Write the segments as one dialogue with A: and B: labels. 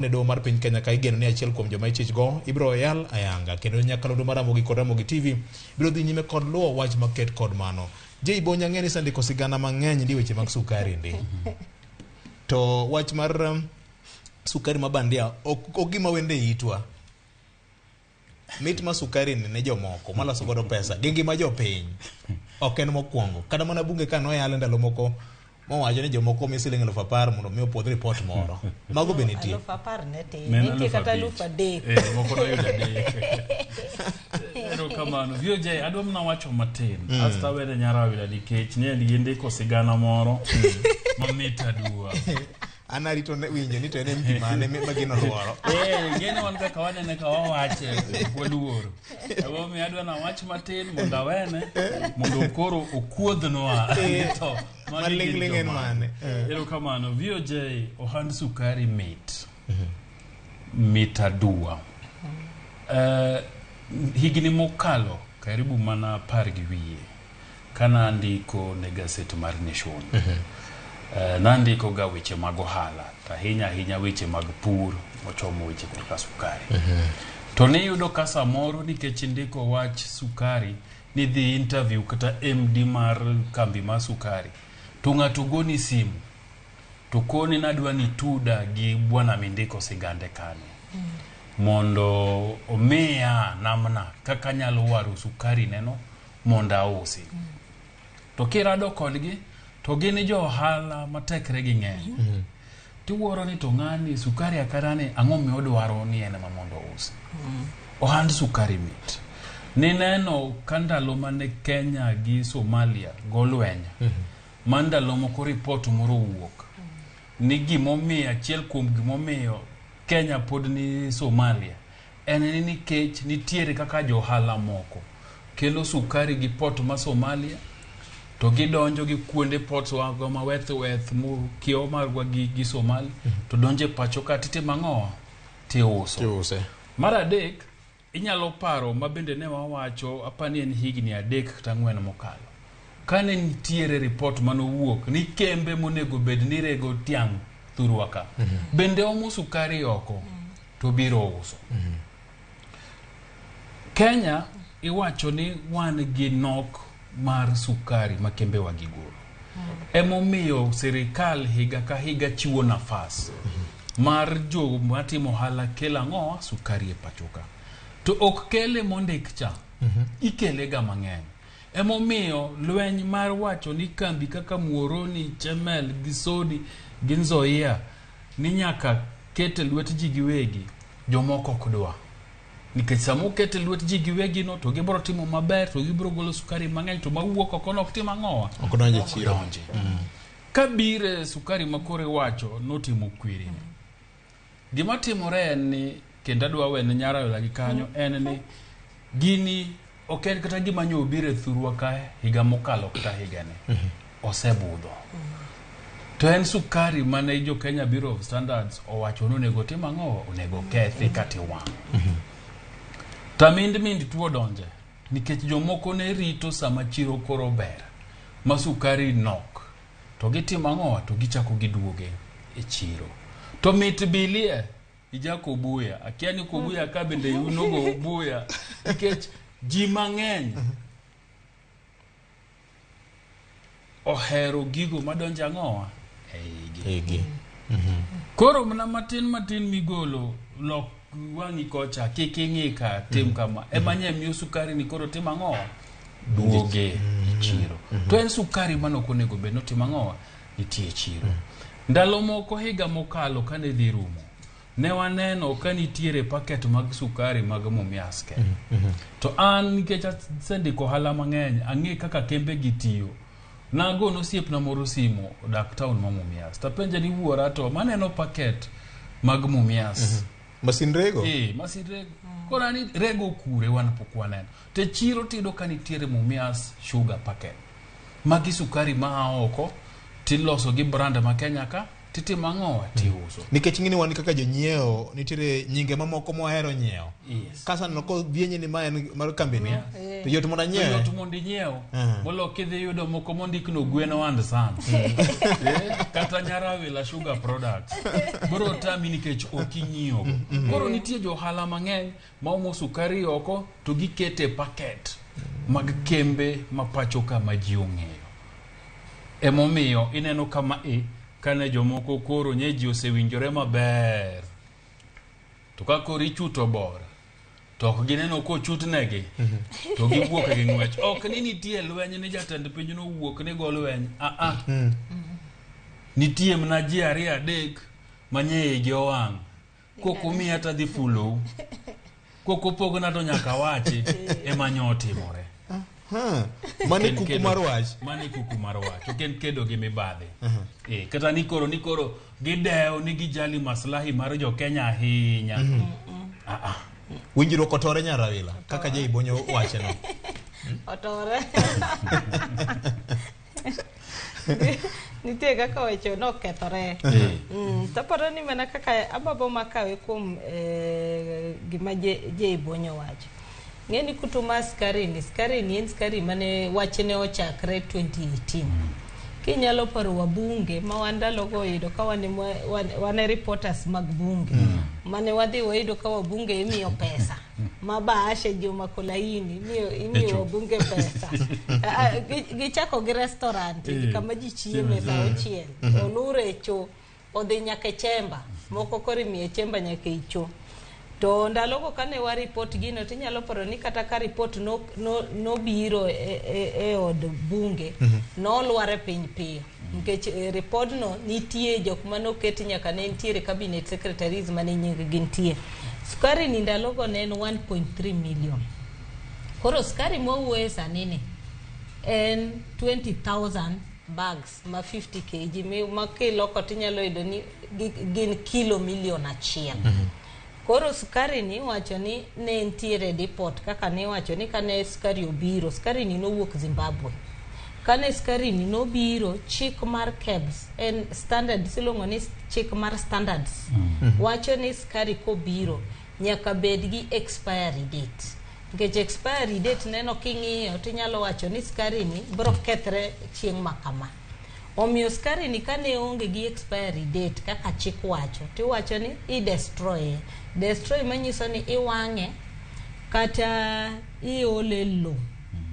A: ne do mar piny Kenya ka igeno ni achiel kuom joma ichich go ibro yal ayanga kendo nyakalondo mar Ramogi kod Ramogi TV biro dhi nyime kod luwo wach maket kod mano. Je Bonya ng'eni sandiko sigana mang'eny di weche mag sukari ndi. To wach mar sukari mabandia ok gima wende itwa. Mit ma sukari ne jomoko maloso godo pesa gengi ma jopiny ok en mokwongo kada mana bunge ka no yale ndalo moko mowacho ni jomoko misiling 10,000 mondo mi opwodh report moro mago be nitie
B: 10,000 ne tin kata 3,000
C: moko no yudo ero kamano VJ adom na wacho matin asta wede nyarawila nikech ne ndiko sigana moro mamit aduwa
A: anarito ne winjo ni to en mpi mane magino luoro
C: gene wan kaka wanene ka wawache waluoro abo mi adwa na wach matin mondo awene mondo koro okuodhnwa to
A: malingling en mane
C: ero kamano VJ ohand sukari mit aduwa higni mokalo karibu mana 10 gi wiye kana ndiko ne gaset mar Nation nandiko ga weche mag ohala ahinya weche mag pur mochomo weche kaka sukari to ne yudo ka samoro nikech ndiko wach sukari ni dhi interview kata MD mar kambi ma sukari to ng'ato goni simu to koni nadwa ni tuda gi bwana mindiko sigande kane mondo omiya namna kaka nyalo waro sukari neno mondo ausi to kirado kodgi to gini jo ohala matekre gi ng'eny tiwuoro ni to ng'ani sukari akarane ang'o miodwaro ni en mondo usi ohand sukari mit ni neno kandalo mane Kenya gi Somalia golwenya mandalo moko report moro wuok ni gimomiyo achiel kuom gimomiyo Kenya pod ni Somalia en ni nikech nitiere kaka jo ohala moko kelo sukari gi port ma Somalia to gidonjo gi kuonde ports wago ma weth mu kio marwa gi Somali to donje pacho ka tite mang'owa ti uso maradek inyalo paro mabende ne wawacho apani en higni 3 kata 4 mokalo kane nitiere report manowuok ni kembe monego bed ni rego tiang' thurwaka bende omo sukari oko to biro uso Kenya iwacho ni wan gi nok mar sukari makembe wagigolo emomiyo sirkal higa ka higa chiwo nafas mar jo matimo hala kela ng'owa sukari e pachoka to ok kele mondik cha ikele ga mang'eny emomiyo lweny mar wacho ni kambi kaka Muoroni Chemel Gisodi Ginzoia ni nyaka kete lwet ji giwegi jomoko kudwa nikech samo kete lwet ji giwegi no to gibro timo maber to gibro golo sukari mang'eny to mawuok oko no timo ng'owa
A: ok donje chiro
C: kabire sukari makore wacho notimo kwiri gima timore en ni kendo adwa wene nyara gi kanyo en ni gini ok en kata gima nyobire thurwa ka higa mokalo kata higa ne osebudho to en sukari mane jo Kenya Bureau of Standards owacho nonego tim ang'o onego kethi kati wang' mind tuo donje nikech jomoko ne rito sama chiro koro ber ma sukari nok to gitimo ang'o to gichako giduoge e chiro to mit bilie ijako buya akiani ko buya ka bende yunogo buya nikech ji mang'eny ohero gigo madonja ng'owa
A: egi
C: koro mana matin migolo lok wangi kocha kiking'ika tim kama emanye miyo sukari ni koro tim ang'owa duoge chiro to en sukari manokonego bed notim ang'owa nitie chiro ndalo moko higa mokalo kane dhi rumo ne waneno ka nitiere paket mag sukari mag Mumiaske to an nikech sendiko hala mang'eny ang'e kaka kembe gitiyo nago nosiep na moro simo dak town ma Mumias ta penje ni wuora to maneno paket mag Mumias
A: masin rego
C: masin rego kora ni rego kure wan pokwaneno te chiro tido ka nitiere Mumias sugar packet magi sukari ma oko tiloso gi brand ma Kenya ka titimo ang'o tiuso.
A: Nikech ng'ini wan kaka jonyiewo nitiere nyinge mamoko mohero nyiewo. Kasa noko vienye ni ma en mar kambini. To yot mondo nyiewo.
C: Yot mondo nyiewo. Molo kidhi yudo moko mondikno gweno and san. Kata Nyarawila Sugar Products. Bro tami nikech ok inyiewo. Koro nitie jo ohala mang'eny ma omo sukari oko to gikete paket mag kembe ma pacho ka ma ji ong'eyo. Emomiyo ineno kama kane jomoko koro nye ji osewinjore maber. To ka koro ichuto bor, to ok gineno ko chutnegi, to giwuok gi ng'wech. Ok ni nitie lweny ni jatend piny no wuok ni go lweny. Nitie mna ji 2-3 manye igi owang'. Koko miya ta dhi fulo. Koko pogna to nyaka wachi ema nyotimore.
A: Mani kuku mar wach.
C: Mani kuku mar wach. Oken kedo gi mibadhi. Kata ni koro gidewo ni gijali maslahi mar jo Kenya ahinya.
A: Winjruok otore Nyarawila kaka je ibonyo wache no.
B: Otore. Nitie kaka weche no kethore. Taparo ni mana kaka ababo makawe kuom gima je ibonyo wacho. Ngeni kutuma skari ni en skari mane wachne ochakre 2018. Kinyalo paro wabunge ma wandalo go ido ka wane reporters mag bunge mane wadhi waido ka wabunge imiyo pesa mabashe joma kolaini imiyo wabunge pesa gichako gi restaurant kama ji chieme sa ochiel olure cho odhi nyaka chemba moko kori miye chemba nyaka icho. To ndalogo kane wa report gino tinyalo paro ni kata ka report no biro e od bunge no lware piny piyo nikech report no nitie jok mano keti nyaka ne nitiere cabinet secretaries mane nyingi gintie. Sukari ni ndalogo ne en 1.3 million. Koro sukari mowuoye sani en 20,000 bags ma 50 kg ma kiloko tinyalo yudo ni gin kilo milion 1. Koro sukari ni wacho ni ne ntiere depot kaka ne wacho ni kane sukari obiro, sukari ni nowuok Zimbabwe. Kane sukari ni nobiro, chik mar KEBS en standard silongo ni chik mar standards. Wacho ni sukari kobiro nyaka bed gi expiry date. Nikech expiry date neno king'iyo tinyalo wacho ni sukari ni bro kethre chieng' makama. Omiyo sukari ni kane onge gi expiry date kaka chik wacho, tiwacho ni i-destroy. Destroy manyiso ni iwang'e kata iole lo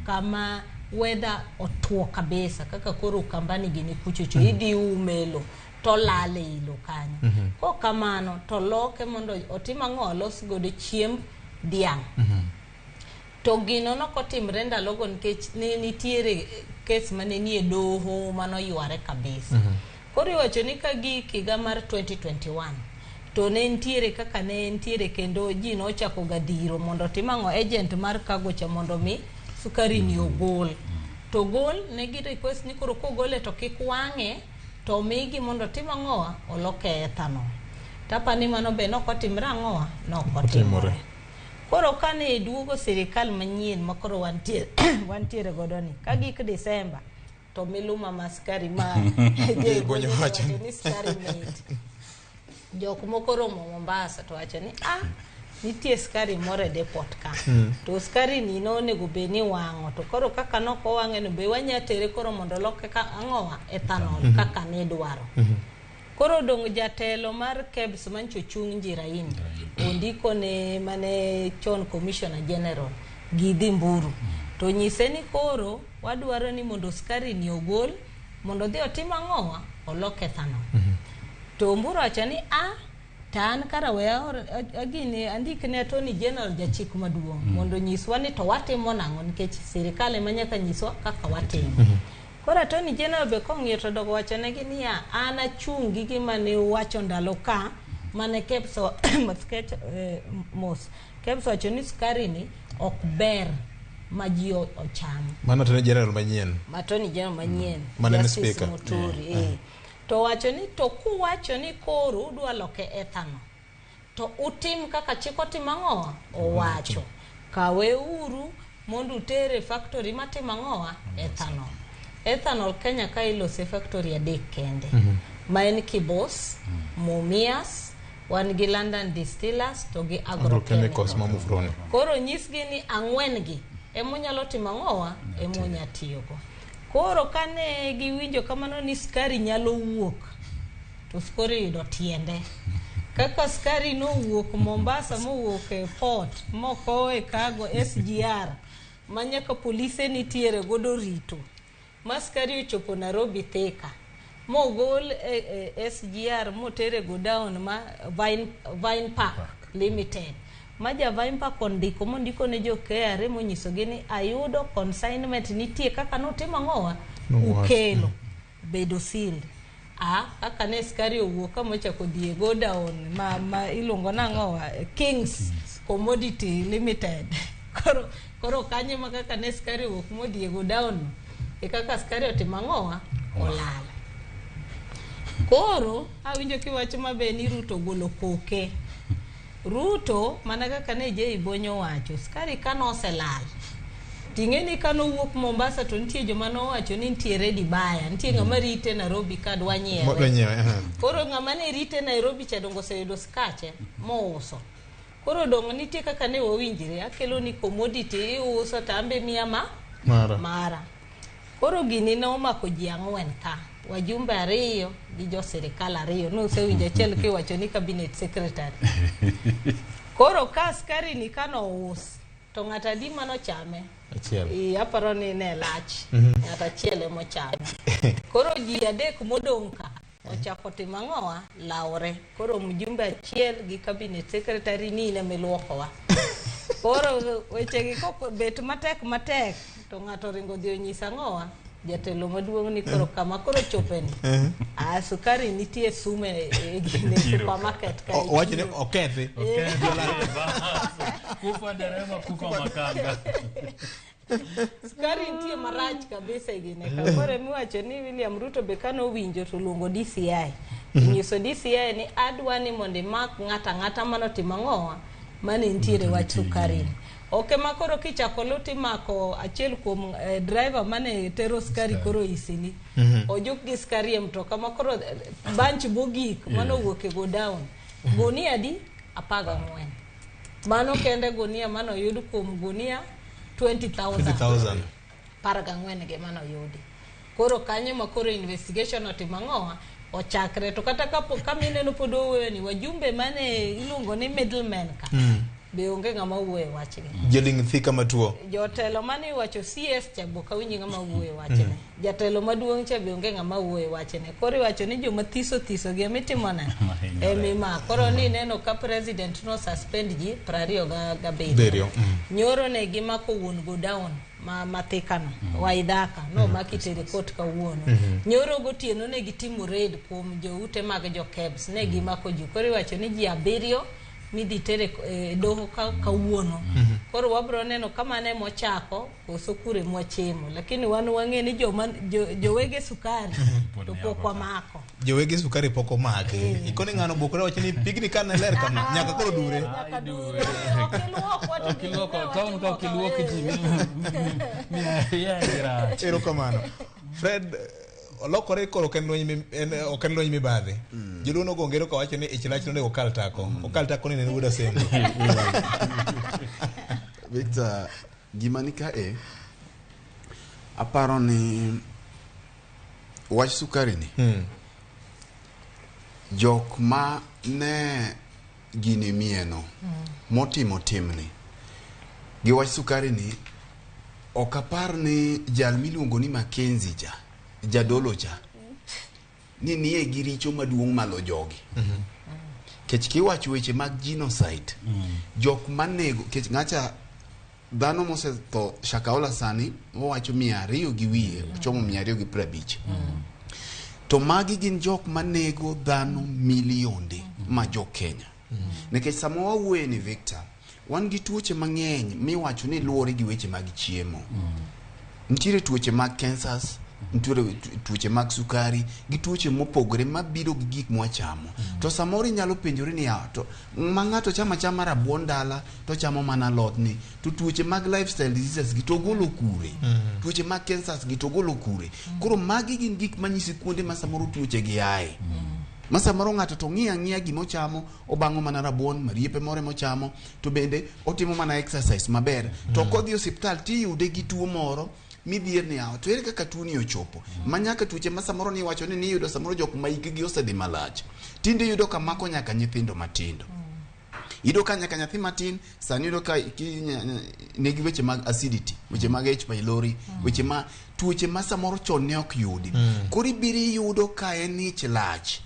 B: kama weather otuo kabisa kaka koro kambani gini kuchocho idi umelo to lale ilo kanyo. Ko kamano to loke mondo otima ng'olos godo chiemb dhiang'. To gino nokotimre ndalogo nikech ne nitiere kes mane nie doho mano yware kabisa. Koro iwacho ni ka higa mar 2021 to ne ntiere kaka ne ntiere kendo ji nochako gadhiro mondo timang'o agent mar cargo cha mondo mi sukari ni ogol. To gol ne gi request ni koro kogole to kik wang'e to migi mondo timang'owa oloke ethanol. Tapani mano be nokotimre ang'owa nokotimore. Koro kane duogo sirkal manyien makoro wantiere godo ni ka gik Desemba to miluma maskari ma je bonyo wacho ni skari mate. Jok moko romo Mombasa to wacho ni nitie skari more depot ka. To skari ni no nego be ni wang'o to koro kaka noko wang'e no be wanyatere koro mondo loke ka ang'owa ethanol kaka ne dwaro. Koro dong jatelo mar KEBS mancho chung Njiraini ondiko ne mane chon Commissioner General Gidhi Mburu to nyise ni koro wadwaro ni mondo skari ni ogol mondo dhi otim ang'owa olok ethanol. To Mburu acha ni tan karawe agini andikne Attorney General jachik maduong' mondo nyiswa ni to watimo nang'o nikech sirkal ema nyaka nyiswa kaka watimo. Kora Attorney General be kong'iyo to dogo wacho negi ni an achung' gi mane wacho ndalo ka mane KEBS KEBS wacho ni sukari ni ok ber ma ji ocham.
A: Mano Attorney General manyien.
B: Attorney General manyien.
A: Mane speaker.
B: To wacho ni to kuwacho ni koro udwa loke ethanol. To utim kaka chik otimo ang'owa owacho. Kawe uru mondo utere factory matimo ang'owa ethanol. Ethanol Kenya ka ilose factory 3 kende. ma en Kibos, Mumias, wan gi London Distillers to gi Agrochemicals
A: ma Mufroni.
B: Koro nyisgi ni ang'wen gi emonyalo timo ang'owa emonya tiyogo. Koro kane giwinjo kamano ni skari nyalo wuok, to skari yudo tiende. Kaka skari no wuok Mombasa mowuok e port moko e cargo SGR manyaka polise nitiere godo rito. Maskari ochopo Nairobi Thika. Mogol SGR motere go down ma Vine Park Limited. Maja Vine Park ondiko mondiko ne jo KRA monyisogi ni ayudo consignment nitie kaka notimo ang'owa ukelo bedo sealed. Kaka ne skari owuok kamochako die go down ma ilongo nang'owa Kings Commodity Limited. Koro kanye ma kaka ne skari owuok modie go down e kaka skari otimo ang'owa olal. Koro awinjo kiwacho mabe ni Ruto golo koke. Ruto mana kaka ne Ibonyo wacho, skari kano oselal. Ting'eni kano wuok Mombasa to nitie joma nowacho ni nitiere dibaya, nitie ng'ama rite Nairobi ka dwa nyiewe. Koro ng'ama ne rite Nairobi cha dongo oseyudo skache mouso. Koro dongo nitie kaka ne wawinjire, akelo ni commodity iuso tambe miya mara. Koro gini nomako ji ang'wen ka. Wajumbe 2 gi jo sirkal 2 nosewinjo achiel kiwacho ni cabinet secretary. Koro ka skari ni kano us to ng'ata di mano chame achiel. Aparo ni ne lach ng'ata achiel emo chame. Koro ji 3 modong' ka ochako timo ang'owa lawre. Koro mjumbe achiel gi cabinet secretary ni ne miluokowa. Koro wechegi kok bet matek to ng'ato ringo dhi onyisa ang'owa jatelo maduong' ni koro kama koro chopeni. Sukari nitie sume e supermarket ka.
A: Wacho ni okethi.
C: Kufa derema kufa makanga.
B: Sukari nitie marach kabisa igine ka. Koro miwacho ni William Ruto be kano winjo to luongo DCI. Nyiso DCI ni adwa ni mondo mak ng'ata manotimo ang'owa mane nitiere wach sukari. Makoro kichako luti mako achiel kuom driver mane tero skari koro isini. Ojuk gi skari e mtoka makoro bunch bogik mano wuok e go down. Gunia di 14. Mano kende gunia mano yud kuom gunia 20,000. 14 ge mano yudi. Koro kanye makoro investigation otimo ang'owa ochakre to kata kamine no podo ni wajumbe mane iluongo ni middleman ka. Be onge ng'ama wuoye wachne.
A: Joling Thika matuo.
B: Jotelo mane wacho CS cha boka winji ng'ama wuoye wachne. Jatelo maduong' cha be onge ng'ama wuoye wachne. Koro wacho ni joma thiso gi emitimo na mima. Koro ni neno ka president no suspend ji 27. Nyoro ne gimako wuon go down ma Thika no Waidhaka no makitere court ka wuono. Nyoro gotieno ne gitimo raid kuom joute mag jo kebs ne gimako ji. Koro wacho ni ji 7 midhi tere doho ka wuono. Koro wabro neno kama ne mochako koso kure mwachemo, lakini wang'e ni jowege sukari to poko mako.
A: Jowege sukari poko make. Ikoni ng'ano bokore wacho ni pigni kan ler kama nyaka koro dure.
C: Okiluoko ji.
A: Ero kamano. Fred olokore koro oken lony mibadhi. Jiluno gongero ka wacho ni ichilach no nego kal tako ni ne wuda semo.
D: Victor gimanika aparo ni wach sukari ni jok ma ne gini mieno motimo timni gi wach sukari ni okapar ni jal miluongo ni Mackenzie jadolo cha ni niye giricho maduong' malo jogi. Kech kiwacho weche mag genocide jok manego kech ng'acha dhano mose to Shakaola sani wacho 200 gi wiye chomo 250. To magi gin jok manego dhano milionde ma jo Kenya. Nekech sama wawuoye ni Victor wan gi tuoche mang'eny miwacho ni luore gi weche mag chiemo. Nitiere tuoche mag cancers nitiere tuoche mag sukari gi tuoche mopogore mabiro gi gik mwachamo. To samoro inyalo penjori ni to ma ng'ato chama rabuon dala to chamo mana lot ni, to tuoche mag lifestyle diseases gi to golo kure, tuoche mag cancers gi to golo kure. Koro magi gin gik manyisi kuonde ma samoro tuoche gi ae. Ma samoro ng'ato to ng'iya gima ochamo, obang'o mana rabuon, mariepe more mochamo, to bende otimo mana exercise maber, to kodhi osiptal tiyude gi tuo moro midhier ni to ere kaka tuo ni ochopo. Manyaka tuoche ma samoro ni wacho ni yudo samoro jok ma hikgi osedhi malach, tinde yudo ka mako nyaka nyithindo matindo. Yudo ka nyaka nyathi matin sani yudo ka negi weche mag acidity, weche mag H. pylori, weche ma tuoche ma samoro chon ne ok yudi. Koro ibiri yudo ka en ich lach,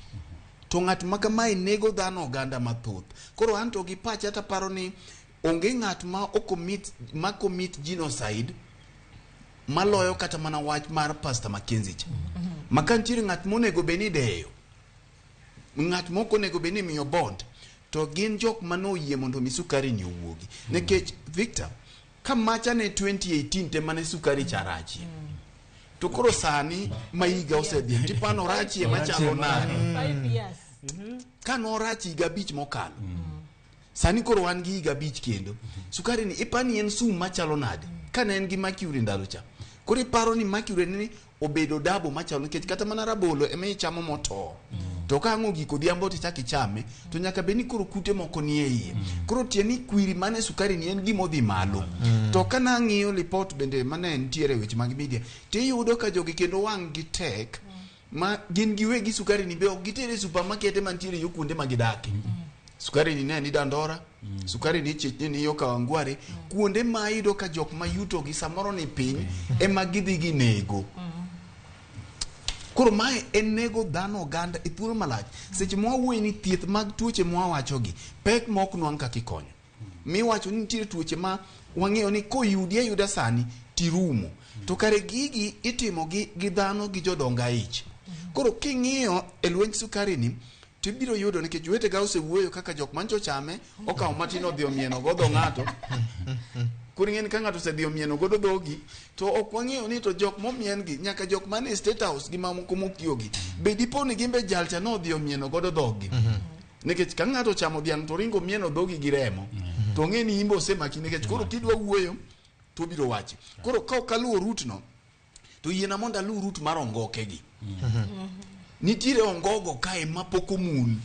D: to ng'at ma kamae nego dhano oganda mathoth. Koro an to gi pacha ata paro ni onge ng'at ma commit genocide maloyo kata mana wach mar Pastor Mackenzie cha. Maka nitiere ng'at monego beni deyo, ng'at moko onego beni miyo bond, to gin jok manoyie mondo mi sukari ni owuogi. Nekech Victor, ka macha ne 2018 te mane sukari charachi, to koro sani maiga osedhi tipano rachi machalo nade
B: 5 years
D: kano rachi higa 5 mokalo. Sani koro wan gi higa 5 kendo. Sukari ni ipani en sum machalo nade kana en gi mercury ndalo cha. Koro iparo ni mercury ni obedo dabo machalo, nikech kata mana rabolo eme ichamo moto. To ka ang'o giko dhiambo tichaki chame, to nyaka beni koro kute moko nie iye. Koro tieni kwiri mane sukari ni en gimo dhi malo. To kana ng'iyo report bende mane nitiere weche mag media, tiyudo ka jogi kendo wang' gi tek ma gin giwegi sukari ni be ok gitere supermarket mantiere yo kuonde magidake. Sukari ni ne ni Dandora, sukari ni Chechni ni yo Kawangware, kuonde ma iyudo ka jok ma yuto gi samoro ni piny ema gidhi gi nego. Koro mae en nego dhano oganda e thuolo malach. Seche mwawuoyo ni thieth mag tuoche mwawachogi pek mok nwang' kaka ikonyo. Miwacho ni nitiere tuoche ma wang'eyo ni koyudi ayuda sani tirumo. To kare gigi itimo gi dhano gi jodonga ich. Koro king'iyo e lwenj sukari ni, tibiro yudo nikech wetega osewuoyo kaka jok mancho chame okawo matin odhi omieno godo ng'ato. Koro ng'eni ka ng'ato osedhi omieno godo dhogi, to ok wang'eyo ni to jok momien gi nyaka jok mane State House gi mamoko mokiyogi be dipo ni gimbe jalcha no odhi omieno godo dhogi. Nikech ka ng'ato chamo dhiang' to ringo mieno dhogi gi remo, to ng'eni imbo osemaki, nikech koro kidwa wuoyo to biro wachi. Koro ka okaluwo root no, to yiena mondo aluw root mar ongoke gi. Nitiere ongogo kae mapoko mun.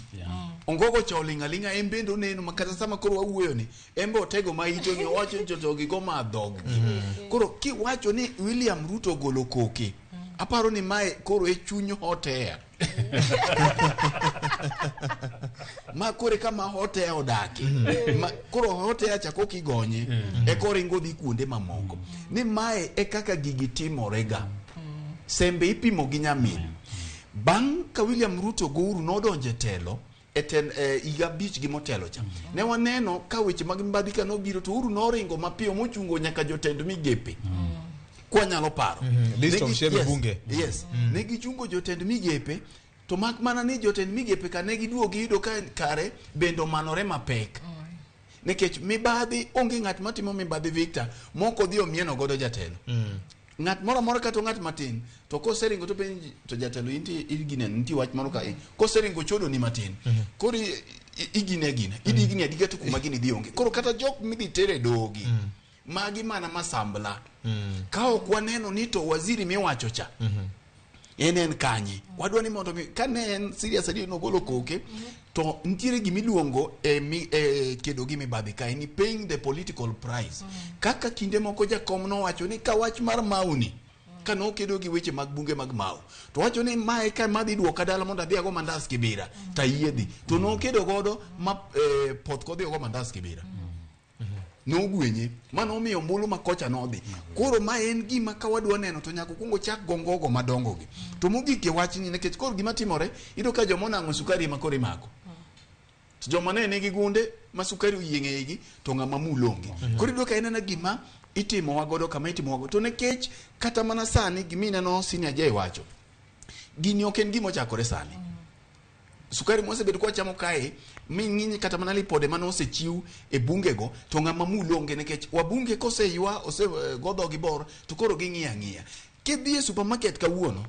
D: Ongogo cholinga linga embendo neno makata sama koro wawuoyo ni embe otego ma ito ni wacho jotogi go ma dog. Koro ki wacho ni William Ruto golo koke, aparo ni mae koro e chuny hotea. Ma kore kama hotea odaki. Koro hotea chako kigonye e kore ngodhi kuonde mamoko. Ni mae e kaka gigi timorega. Sembe ipimo gi nyamin. Bang' ka William Ruto gouru nodonje telo eten iga bich gi motelo cha. Ne waneno ka weche mag Mibadhi ka nobiro to uru noringo mapiyo mochungo nyaka jotend migepe. Kwa nyalo paro.
A: List of shebe bunge.
D: Yes. Negi chungo jotend migepe, to mak mana ni jotend migepe ka negi duogi yudo ka kare bendo manore mapek. Nekech Mibadhi onge ng'at matimo Mibadhi Victor moko dhi omieno godo jatelo. Ng'at moro kato ng'at matin to koseringo to penji to jatelo inti igine nti wach moro ka koseringo chodo ni matin. Koro igine idigini adiga to kuma gini dionge. Koro kata jok midhi tere dogi magi mana masambla. Ka ok waneno ni to waziri miwacho cha en kanye wadwa ni mondo ka ne en serious adi no golo koke, to ntiere gimiluongo kedo gi Mibadhi ka ni paying the political price. Kaka kinde moko jakom no wacho ni ka wach mar mauni ka no kedo gi weche mag bunge mag mau, to wacho ni mae ka madhi duoka dala mondo adhi ago mandas Kibira ta yiedhi, to no kedo godo ma poth kodhi ago mandas Kibira. No gwenye mano miyo mbulu makocha no dhi. Koro ma en gima ka wadwa neno to nyaka kungo chak gongogo madongo gi. To mogike wach ni nekech koro gima timore ido ka jomona ngo sukari makore mako. To joma ne nigi gunde ma sukari uyienge igi to ng'ama mulonge. Koro ido ka enena gima itimo wagodo kama itimo wagodo. To nekech kata mana sani gimina no senior jay wacho. Gini ok en gimo chakore sani. Sukari mwase bedo kwa chamo kae minginyi kata manali pode mano osechiu e bunge go to ng'ama mulonge, nekech wabunge kose ywa ose godho gi bor to koro ging'iya ng'iya. kidhi e supermarket kawuono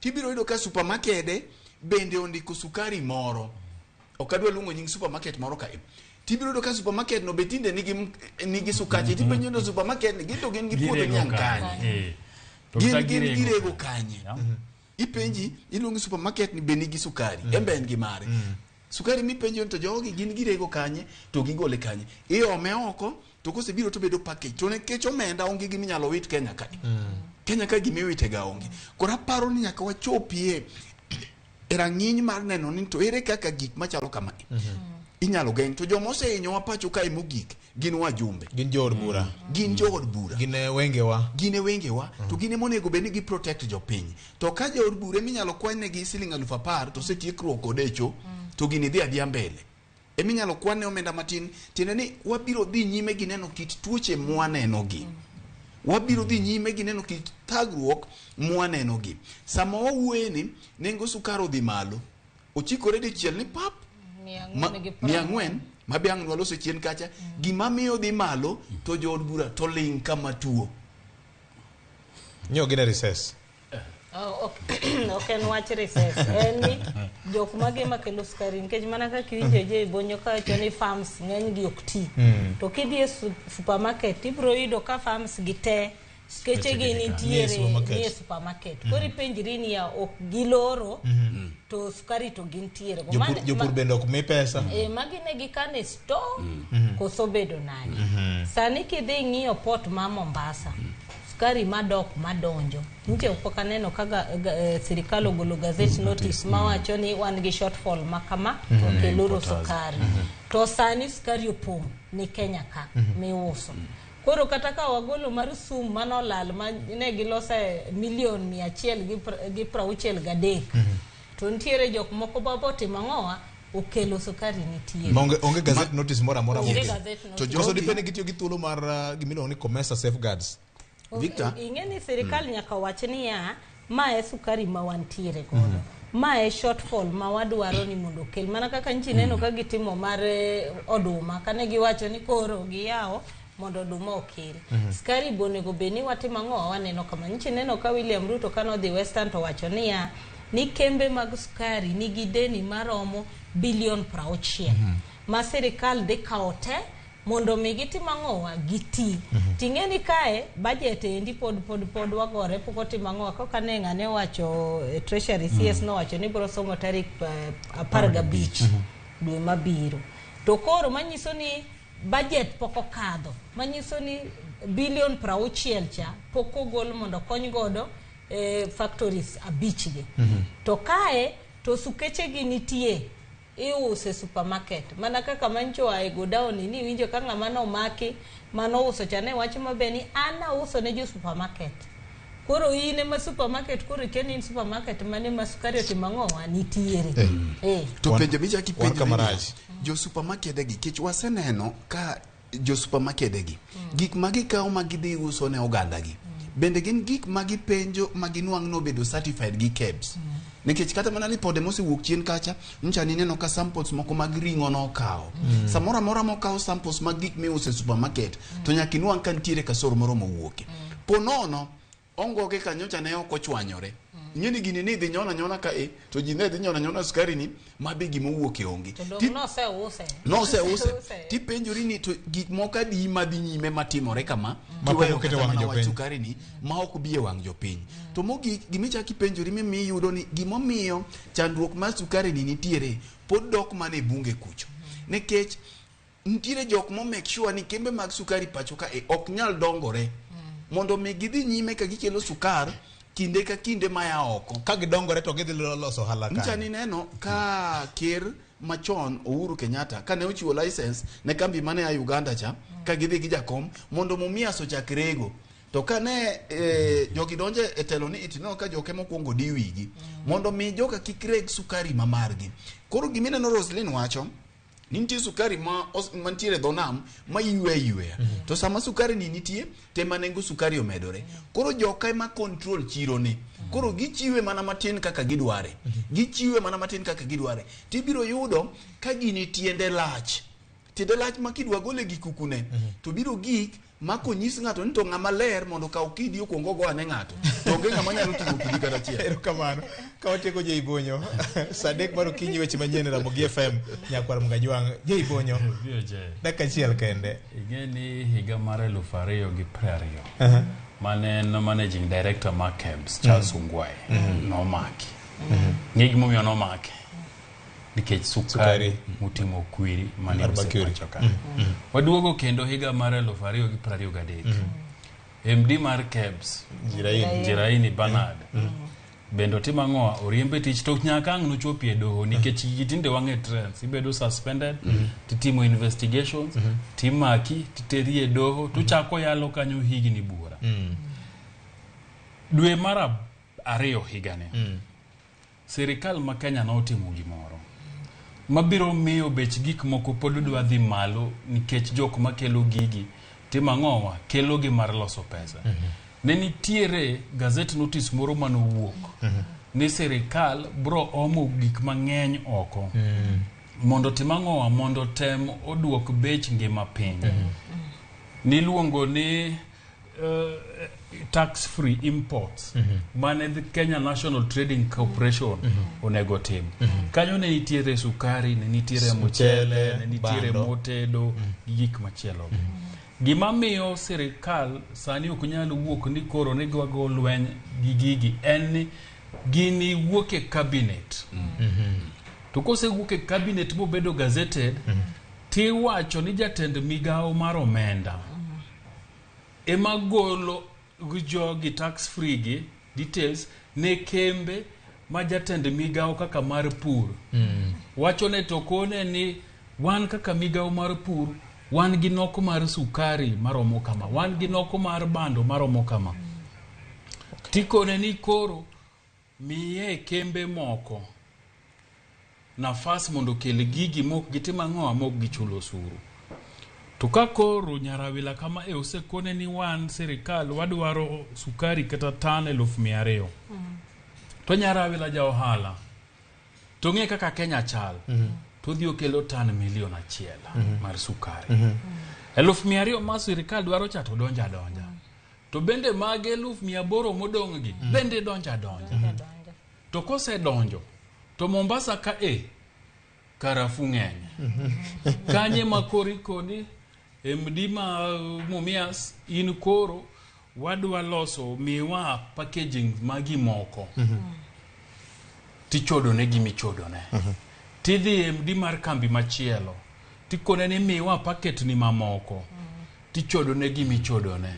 D: tibiro yudo ka supermarket bende ondiko sukari moro, ok adwa luongo nying supermarket moro kae, tibiro yudo ka supermarket no betinde nigi sukache, tipenjo no supermarket ni gito gin gi puodho nyang kanye, gin girego kanye, ipenji iluongo supermarket ni be nigi sukari, embe en gi mare, sukari mipenjo to jogi gin girego kanye to gigole kanye, iome oko to kosebiro to bedo package, to nekech omenda onge gimi nyalo wit Kenya ka Kenya ka gimi wite ga onge. Kora paro ni nyaka wachopie rang'iny mar neno ni to ere kaka gik machalo kama inyalo geng', to joma osehinyo wa pacho kae mogik gin wajumbe,
A: gin jood bura,
D: gin jood bura,
A: gin wengewa
D: to gin monego bed ni gi protect jopiny. To ka jood bura minyalo kwanyne gi siling 10,000 to setiekruok kodecho to gini dhi adhiya mbele, eminyalo kwan ne omenda matin, tiende ni wabiro dhi nyime gi neno kit tuoche mwaneno gi, wabiro dhi nyime gi neno kit thagruok mwaneno gi. Sama wawuoye ni nengo sukari odhi malo, ochikore dichiel ni pap 400 mabiang' nwaloso chien kacha, gima miyo dhi malo to jood bura to ling kama tuo
A: nyo gine recess.
B: Ok en wach recess, en ni jok mage makelo sukari, nikech mana ka kiwinjo je bonyo ka wacho ni farms ng'eny gi ok ti, to kidhi e supermarket ibiro yudo ka farms gi te skeche gi nitiere nie supermarket, koro ipenjri ni ya ok giloro to sukari to gintiere,
A: jopur bende ok mi pesa,
B: magi ne gikane store koso bedo nade. Sani kidhi ng'iyo port ma Mombasa, sukari madonjo nje upoka neno kaga sirkal ogolo gazette notice mawacho ni wan gi shortfall makama keluro sukari, to sani sukari opong' ni Kenya ka miuso. Koro kata ka wagolo mar sum manolal ma ne gilose milion 163 to nitiere jok moko babote mang'owa okelo sukari nitiere.
A: Onge gazette notice mora
B: to
A: joso dipene gitiyo gi thuolo mar gimiluongo ni Commerce Safeguards.
D: Victor,
B: ing'eni sirkal nyaka wach ni ya mae sukari ma wantiere godo, mae shortfall ma wadwaro ni mondo kel, mana kaka nchi neno ka gitimo mar oduma kane giwacho ni koro giyawo mondo oduma okel. Sukari bonego beni watimo ang'o waneno kama nchi neno ka William Ruto kano dhi Western to wacho ni ya ni kembe mag sukari nigi deni maromo bilion 60 ma sirkal dhi kawo te mondo mi gitimo ang'owa giti. Ting'eni kae budget endi pod wagore pok otimo ang'owa, kaka ne ng'ane wacho Treasury CS no wacho ni biro somo tarik 15 dwe mabiro, to koro manyiso ni budget pok okadho, manyiso ni bilion 60 cha pok ogol mondo kony godo factories 5 gi. To kae to sukeche gi nitie iuse supermarket, mana kaka mancho ay go down ni winjo ka ng'ama no maki mano uso chane wach mabeni ana uso ne jo supermarket, koro ine ma supermarket koro keni supermarket mane masukari otimang'owa nitiere
D: to penjo micha kipenjo jo supermarket gi kech waseneno ka jo supermarket gi gik magikawo magidhi uso ne oganda gi bende gin gik magipenjo maginwang' no bedo certified gi KEBS, nikech kata mana lipode mosewuok chien kacha ncha nineno ka samples moko mag ring'o no okawo samora mora mokawo samples mag gik miuse supermarket to nyaka inwang' ka nitiere kasoro moro mowuoke ponono ongoge kanyocha ne ok ochwanyore. Nyeni gini ni dhi nyona ka to ji ne dhi nyona sukari ni mabe gimo wuoke onge no se use tipenjori ni to gik moka di madhi nyime matimore kama kiweyo kete wang jopiny sukari ni ma ok biye wang jopiny. To mogi gimicha kipenjori mi yudo ni gimomiyo chandruok mar sukari ni nitiere pod dok mane bunge kucho, nekech nitiere jok mo make sure ni kembe mag sukari pacho ka ok nyal dongore mondo mi gidhi nyime ka gikelo sukar kinde ka kinde maya oko
A: ka gidongore to gidhi loso halaka.
D: Ncha ni neno ka ker machon Uhuru Kenyatta kane ochiwo license ne kambi mane ya Uganda cha ka gidhi gi jakom mondo mumia so chakrego, to kane jogi donje e telo ni itino ka joke mokwongo diwigi mondo mi joka kikreg sukari mamargi. Koro gimine no Roslyn wacho nitie sukari mantiere dhonam ma ywe to sama sukari ni nitie tema nengo sukari omedore, koro joka ema control chiro ni, koro gichiwe mana matin kaka gidware tibiro yudo ka gini tiende lach tide lach makidwa gole gikukune to biro gik mako nyis ng'ato ni to ng'ama ler mondo kaw kidi okuongo go ane ng'ato to onge ng'ama nyalo ting'o kidi kata chiel.
A: Erokamano. Ka watieko Jeibonyo. Sadek baro kinyi weche manyien Ramogi FM nyakwar Mgajwang. Jeibonyo. Dakika achiel kende.
C: Ingeni higa mar 2020. Mane no managing director mar KEBS Charles Ungwai nomaki. Ng'e gimomiyo nomaki. Nikech sukari mutimo kwiri mane osechoka. Waduogo kendo higa mar 2023. MD mar KEBS Jiraini Bernard bendo tima ngoa oriembe tich tok nyaka ang no chopie doho nikech gitinde wange trends ibedo suspended titimo investigations timaki titerie doho tuchako yalo kanyo higni bura dwe mara ariyo higane sirkal ma Kenya na otimo gimoro mabiro miyo bech gik moko pod dwa dhi malo nikech jok makelo gigi tima ngowa kelo gi mar loso pesa ne nitiere gazet notice moro manowuok ni sirkal bro omo gik mang'eny oko mondo tima ngowa mondo tem oduok bech ngima piny niluongo ni tax free imports mane the Kenya National Trading Corporation onego tim kanyo ne nitiere sukari ne nitiere mchele ne nitiere motedo gik machielo gima miyo sirkal sani ok nyalo wuok ni koro ne gwago lweny gi gigi en ni gini wuok e cabinet to kose wuok e cabinet mobedo gazetted ti wacho ni jatend migao mar omenda ema golo jogi tax free gi details ne kembe ma jatend migao kaka mar pur wacho ne tokone ni wan kaka migao mar pur wan gi noko mar sukari maromo kama wan gi noko mar bando maromo kama tikone ni koro miye kembe moko nafas mondo kel gigi mok gitima ngoa mok gichulo suru to ka koro nyarawila kama osekone ni wan sirkal wadwaro sukari kata tan 1200 to nyarawila ja ohala to ng'e kaka Kenya chal to dhi okelo tan milion achiel mar sukari 1200 ma sirkal dwaro cha to donja to bende mage 1800 modong gi bende donja to kose donjo to Mombasa ka karafu ng'eny kanye makoriko ni MD ma Mumias in koro wadwa loso miwa packaging magi moko tichodo ne gimi chodo ne tidhi MD mar kambi machielo tikone ni miwa packet ni mamoko tichodo ne gimi chodo ne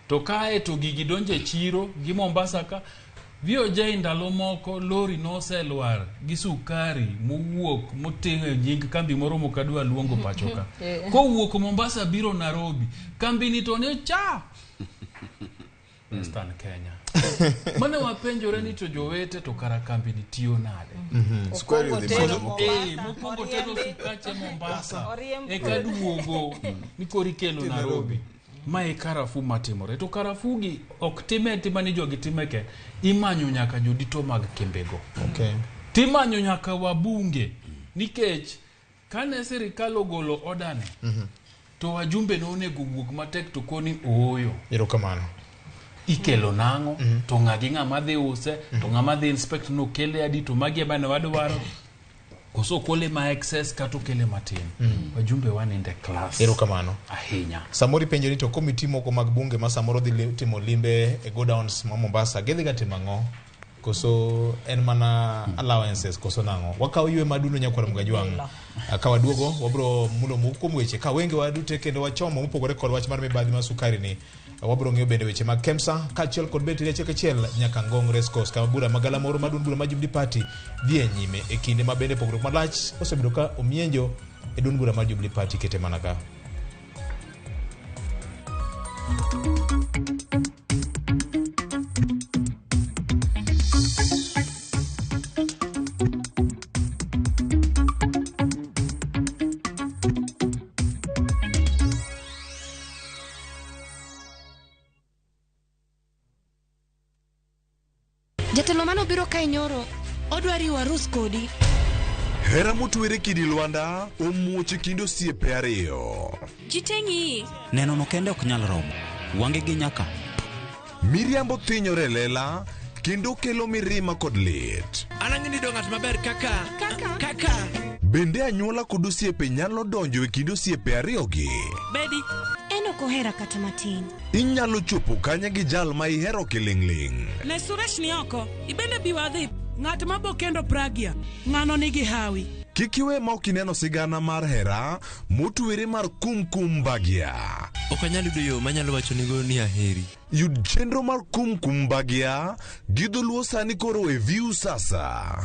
C: to kae to gigi donje chiro gi Mombasa ka VOJ ndalo moko lori no selwar gi sukari mowuok moting'o nying kambi moro mokadwa luongo pachoka ko wuok Mombasa biro Nairobi kambi ni to ne cha Western Kenya mane wapenjore ni to jowete to kara kambi ni tiyo nade
D: Sukari
C: mokongo telo sukache Mombasa kaduogo ni korikelo Nairobi mae karafu matimore to karafugi ok timeti mani jogi timeke imanyo nyaka jodito mag kembego timanyo nyaka wabunge nikech kane sirkal ogolo odane to wajumbe no onego wuok matek to koni oyo
A: erokamano
C: ikelo nango to ng'agi ng'ama dhi use to ng'ama dhi inspect no kele adi to magi bana wadwaro koso kole ma excess kato kele matin wajumbe wanende class
A: erokamano
C: ahinya
A: samori penjo ni to committee moko mag bunge ma samoro dhi timo limbe e go downs ma Mombasa gedhi ga timango koso en mana allowances koso nango wakaw ywe maduno nyakwar Mgajwang ka waduogo wabro mulo mukom weche ka wenge wadute kendo wachomo mopogore kod wach mar Mibadhi ma sukari ni wabro ng'eyo bende weche mag KEMSA kachiel kod betri achiel nyaka Ngong Race Course kama bura magala moro madun bura majibdi party dhi nyime e kinde ma bende pogruok malach osebedo ka omienjo e dun bura majibdi party kete manaka
E: Jatelo mano biro kae nyoro odwari warus kodi Hera motwere kidi Lwanda omuoche kindo osiepe ariyo.
F: Jitengi.
G: Neno no kende ok nyal romo. Wange gi nyaka.
E: Miriambo thinyore lela kendo kelo mirima kod lit.
H: Anang'ini do ng'at maber kaka.
E: Bende anyuola kod osiepe nyalo donjo e kind osiepe ariyogi.
F: Bedi. En ok ohera kata matin.
E: Inyalo chopo kanya gi jal ma ihero kiling'ling'.
H: Ne Suresh ni oko. Ibende biwadhi. Ng'at mabo kendo Pragia. Ng'ano nigi hawi.
E: Kik iwe ma ok ineno sigana mar hera motwere mar kumkum bagia.
I: Ok anyal yudo yo manyalo wacho nigo ni aheri.
E: Yud chenro mar kumkum bagia gi dholuo sani koro e View sasa.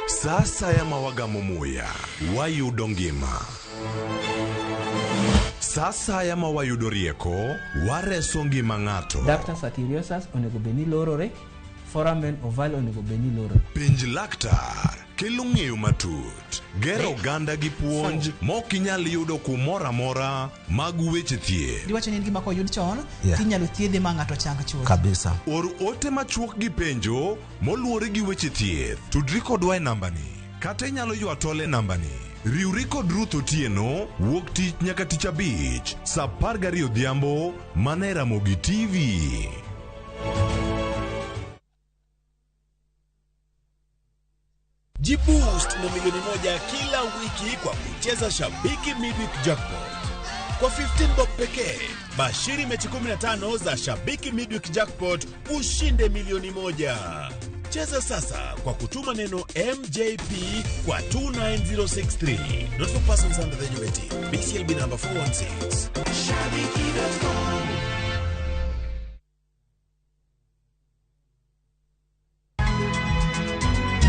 E: Sasa ya mawagamo muya wayudo ngima. Sasa ya mawayudo rieko wareso ngima ng'ato.
J: Ductus arteriosus onego beni lorore, foramen oval onego beni lorore.
E: Penj laktar kelo ng'eyo matut. Gero oganda gi puonj mok inyal yudo kumoro amora mag weche thieth.
K: Diwacho ni gima koyud chon tinyalo thiedhe ma ng'ato chang chuth.
J: Kabisa.
E: Or ote machuok gi penjo moluwore gi weche thieth. Tudri kodwa e nambani kata inyalo ywa tole nambani. Riwri kod Ruth Otieno wuok tich nyaka tich abich saa 12 odhiambo mana e Ramogi TV.
L: Jiboost na milioni 1 kila wiki kwa kucheza Shabiki Midweek Jackpot. Kwa 15 bob pekee, bashiri mechi 15 za Shabiki Midweek Jackpot ushinde milioni 1. Cheza sasa kwa kutuma neno MJP kwa 29063. Not for persons under the age of 18. BCLB number 416. Shabiki.com.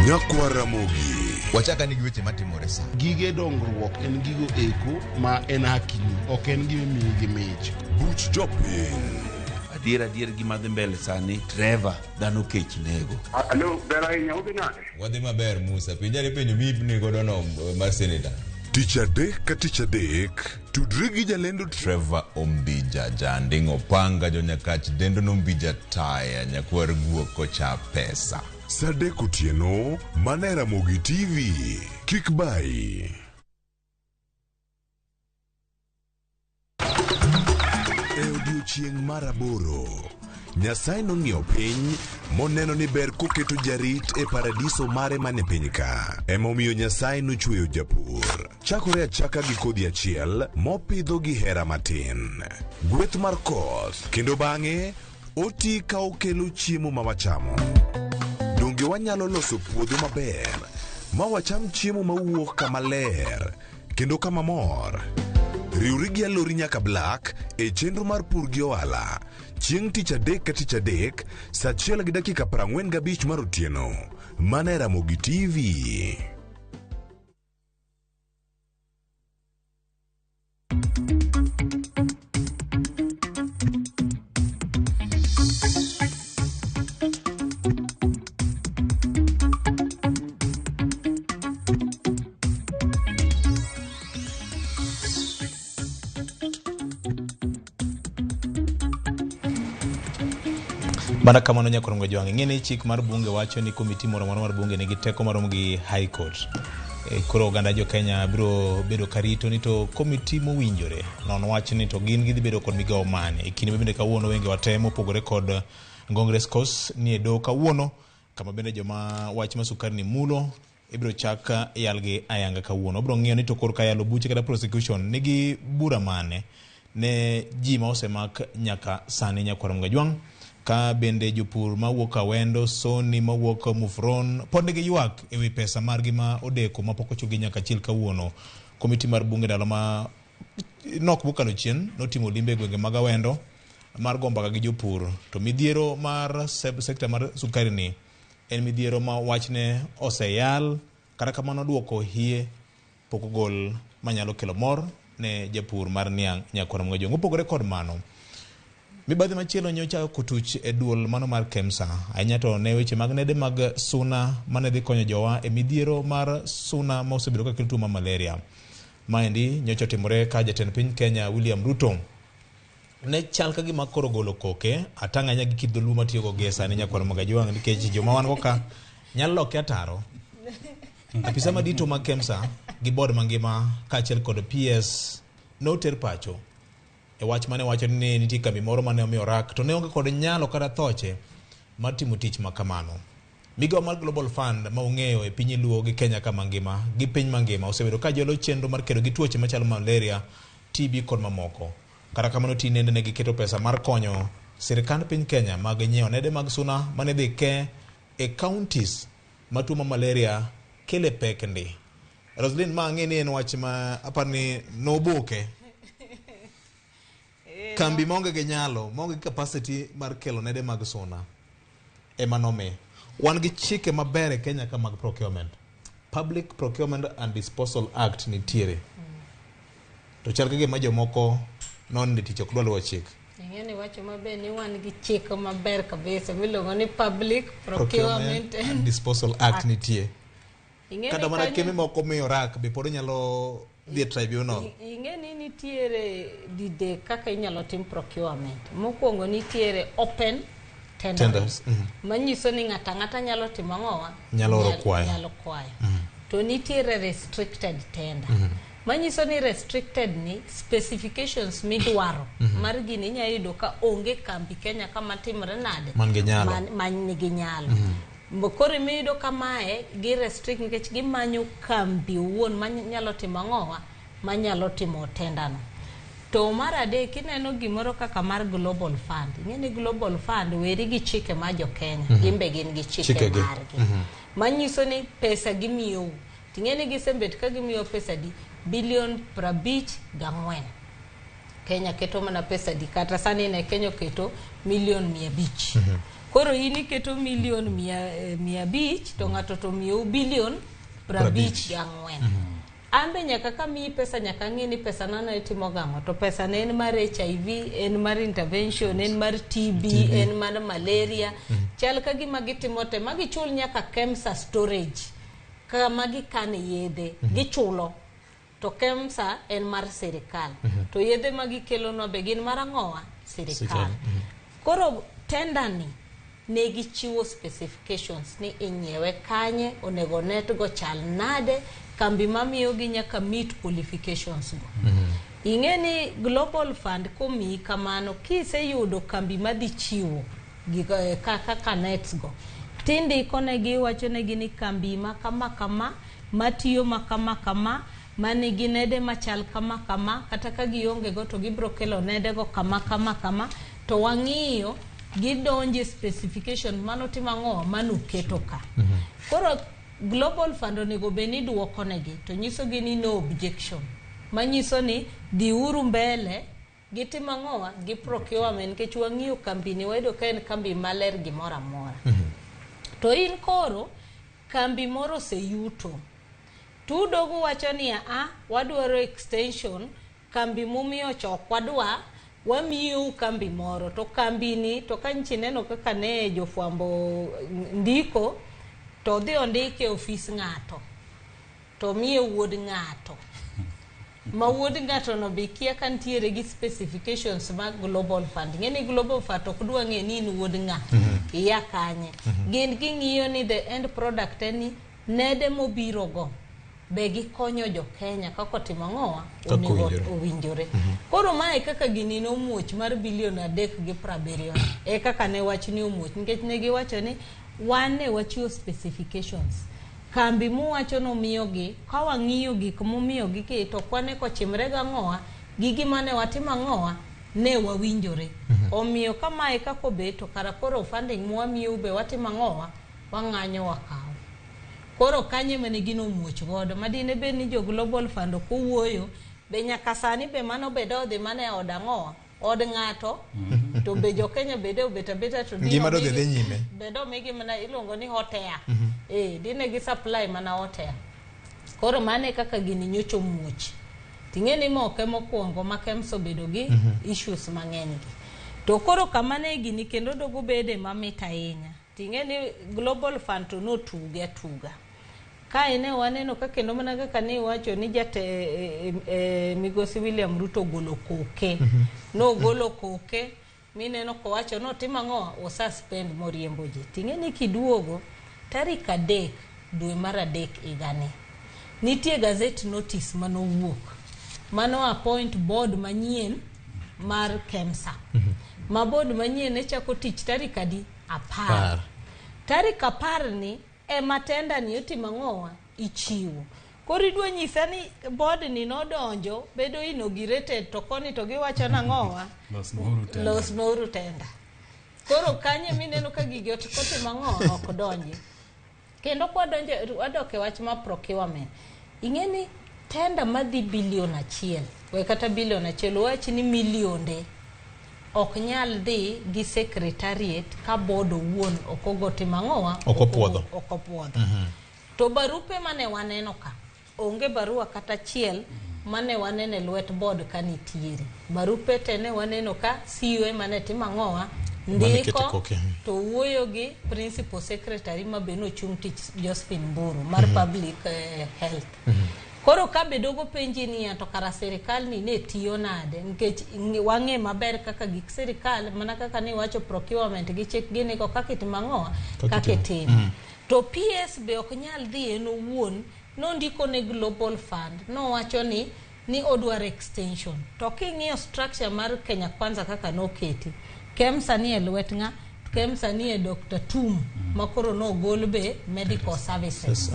E: Nyakwa Ramogi.
M: Wachaka nigi weche matimore sa.
N: Gige dongruok en gigo eko ma en hakini, ok en gime miyi gi mich.
E: Buch jopiny.
O: Adier gima dhi mbele sani Trevor dhano kech nego.
P: Alo, bera inya udhi nade?
M: Wadhi maber Musa, pinjari penyo mibni godo no mar senator.
E: Tich adek ka tich adek, tudri gi jalendo
M: Trevor Ombija janding opanga jo nyakach dendo nombija taya nyakwar guoko cha pesa.
E: Sadek otieno mana e Ramogi TV. Kik bai. E odiochieng' mar 8, Nyasaye nong'iyo piny moneno ni ber koketo jarit e paradiso mare mane piny ka. Emomiyo Nyasaye nochweyo japur. Chakore achaka gi kodhi achiel mopidho gi hera matin. Gweth mar koth kendo bang'e oti ka okelo chiemo ma wachamo. Donge wanyalo loso puodho maber ma wacham chiemo mawuok kama ler kendo kama mor. Riwri gi Alori nyaka Black e chenro mar pur gi ohala. Chieng' tich adek ka tich adek, saa 1:45 mar otieno. Mana e Ramogi TV.
A: Bana kamano nyakorongo jwange ngene chik mar bunge wacho ni komiti moro mar bunge nigi teko maromo gi High Court. Koro oganda jo Kenya biro bedo karito ni to komiti mowinjore non wach ni to gin gidhi bedo kod migawo mane. Ikini bende kawuono wenge watemo pogore kod Congress Coast ni edo kawuono kama bende joma wach masukari ni mulo ibiro chaka yalgi ayanga kawuono. Obiro ng'iyo ni to kor kayalo buche kada prosecution nigi bura mane ne ji ma osemak nyaka sani nyakorongo jwang. Ka bende jopur mawuok Awendo, Soni mawuok Mufron pod nigi ywak ewi pesa margi ma odeko ma pok ochugi nyaka chil kawuono. Komiti mar bunge dalo ma nok bukalo chien notimo limbe gwenge mag Awendo mar gombaga gi jopur. To midhiero mar sekta mar sukari ni en midhiero ma wachne oseyal kata kamano duoko hie pok gol manyalo kelo mor ne japur mar niang' Nyakorongo Jong. Opogore kod mano, Mibadhi machielo nyocha kutuch e duol mano mar Kemsa. Ahinya to ne weche mag nede mag suna mane dhi konyo jowa e midhiero mar suna ma osebedo ka kelo tuo mar malaria. Maendi nyocha timore ka jatend piny Kenya William Ruto ne chal ka gima koro golo koke atanga nya gi kidhulu matiyo go gesa ne nyakwaro magajwang nikech joma wan go ka nyalo loke ataro apisa madito mag KEMSA gi board mangima kaachiel kod PS noter pacho e wach mane wacho ni nitie kambi moro mane omiyo rak to ne onge kod nyalo kata thoche mar timo tich makamano. Migawo mar Global Fund ma ong'eyo e piny Luo gi Kenya ka mangima gi piny mangima osebedo ka jolo chenro mar kedo gi tuoche machalo malaria, TB kod mamoko. Kata kamano tinende ne giketo pesa mar konyo sirkand piny Kenya mag nyiewo nede mag suna mane dhi ke e counties matuo ma malaria kele pek ndi. Roslyn ma ang'e ni en wach ma aparni nobuke. Kambi monge ge nyalo, monge capacity mar kelo nede mag suna. Emanome. Wan gi chike maber e Kenya ka mag procurement. Public Procurement and Disposal Act nitiere. To chal kage ma jomoko non ni tich ok dwa luwo chik.
B: Ng'eni wacho maber ni wan gi chik maber kabisa miluongo ni Public Procurement
A: and Disposal Act nitie. Kata mana kemi moko miyo rak be pod nyalo dhi e tribunal.
B: Ing'eni nitiere dide kaka inyalo tim procurement. Mokwongo nitiere open tenders. Manyiso ni ng'ata nyalo timo ang'owa?
A: Nyalo
B: kwayo. To nitiere restricted tender. Manyiso ni restricted ni specifications midwaro mar gini inya yudo ka onge kambi Kenya kama timre nade man nigi nyalo. Mbokore miyudo kamae gi restrict nikech gimanyo kambi wuon manyalo timo ang'owa manyalo timo tendano. To mar adek ineno gimoro kaka mar Global Fund. Ing'eni Global Fund weri gi chike ma jo Kenya. Gimbe gin gi chike margi. Manyiso ni pesa gimiyo. Ting'eni gisembet ka gimiyo pesa di bilion 54. Kenya keto mana pesa di kata sani ne Kenya keto milion 500. Koro ini keto milion 500 to ng'ato to miyo bilion 54. Ambe nyaka kamiyi pesa nyaka ng'eni pesa nano itimo gang'o to pesa ne en mar HIV, en mar intervention, en mar TB, en mar malaria. Chal ka gima gitimo te magichul nyaka KEMSA storage kama gikane yedhe gichulo. To KEMSA en mar sirkal. To yedhe magikelo no be gin mar ang'owa? Sirkal. Koro tender ni ne gichiwo specifications ni inyiewe kanye, onego net go chal nade, kambi mamiyo gi nyaka meet qualifications go. Ing'eni Global Fund komi kamano kiseyudo kambi madhi chiwo kaka nets go. Tindi ikonegi wachonegi ni kambi ma kama matiyo ma kama manigi nede machal kama kata ka gionge go to gibro kelo nede go kama to wang'iyo gidonje specification manotimo ang'owa manuketo ka. Koro Global Fund onego beni duoko negi to nyiso gi ni no objection. Manyiso ni di uru mbele gitimo ang'owa gi procurement nikech wang'iyo kambi ni wedo ka en kambi maler gimoro amora. To in koro kambi moro se yuto. Tudogu wacho ni wadwaro extension kambi mumiyo chok wadwa wamiyo kambi moro to kambi ni to kanchi neno kaka ne jofwambo ndiko to dhi ondike ofis ng'ato to miyo wuod ng'ato ma wuod ng'ato no be kia kantiere gi specifications mag Global Fund. Ng'eni Global Fund ok dwa ng'e ni in wuod ng'a iya kanye. Gin ging'iyo ni the end product ni nede mobiro go be gikonyo jo Kenya kako timo ang'owa onego owinjore. Koro mae kaka gini nomuoch mar bilion 3.70 e kaka ne wach ni omuoch nikech ne giwacho ni wan ne wachiwo specifications. Kambi muwacho no miyo gi ka wang'iyo gik mumiyo gi ke to kwane kochimre ga ang'owa gi gima ne watimo ang'owa ne wawinjore. Omiyo kamae kako beto kara koro funding mwamiyo be watimo ang'owa wang'anyo wakaw. Koro kanye mane gino muoch godo madine be ni jo Global Fund kowuoyo be nyaka sani be mano bedo dhi mane od ang'owa od ng'ato to be jo Kenya bedo beta to
A: gima do dhi nyime
B: bedo migi mana iluongo ni hotea dine gi supply mana hotea. Koro mane kaka gini nyocho muoch. Ting'eni moke mokwongo ma KEMSA bedo gi issues mang'eny gi. To koro kamane gini kendo dogo bede mamita ahinya. Ting'eni Global Fund to no tuga. ka ene waneno ka kendo mana kaka ne wacho ni jate Migosi William Ruto golo koke no golo koke mineno ko wacho no timang'o o suspend moriembo ji ting'e ni kiduogo tarik 3 dwe mar 3 igani nitie gazette notice manowuok mano appoint board manyien mar KEMSA ma board manyien ne chako tich tarik 10 tarik 10 ni matenda ni otimang'owa ichiwo koro idwa nyisa ni board ni nodonjo bedo inaugurated to koni to giwacho nang'owa los noru tenda koro kanye mineno ka gigi otimang'owa ok donji kendo kwa donjo wadoke wach ma procurement ing'eni tenda madhi bilion 1 we kata bilion 1 wach ni milionde ok nyal dhi gi secretariat ka board owuon okogo timang'owa
A: okopuodho
B: to barupe mane waneno ka onge barua kata chiel mane wanene lwet board kanitiere barupe tene waneno ka CEO mane timang'owa ndiko to wuoyo gi principal secretary mabeno chung tich Josephine Mburu mar public health koro ka bedogo penji ni to kara sirkal ni ne tiyo nade nikech wang'e maber kaka gik sirkal mana kaka ni wacho procurement gi chek gini ko kaka timang'owa kaka tim to PS be ok nyal dhi en owuon no ndiko ne global fund no wacho ni odwaro extension to king'iyo structure mar Kenya Kwanza kaka noketi KEMSA ni e lwet ng'a KEMSA ni e Dr. Tum makoro no gol be medical services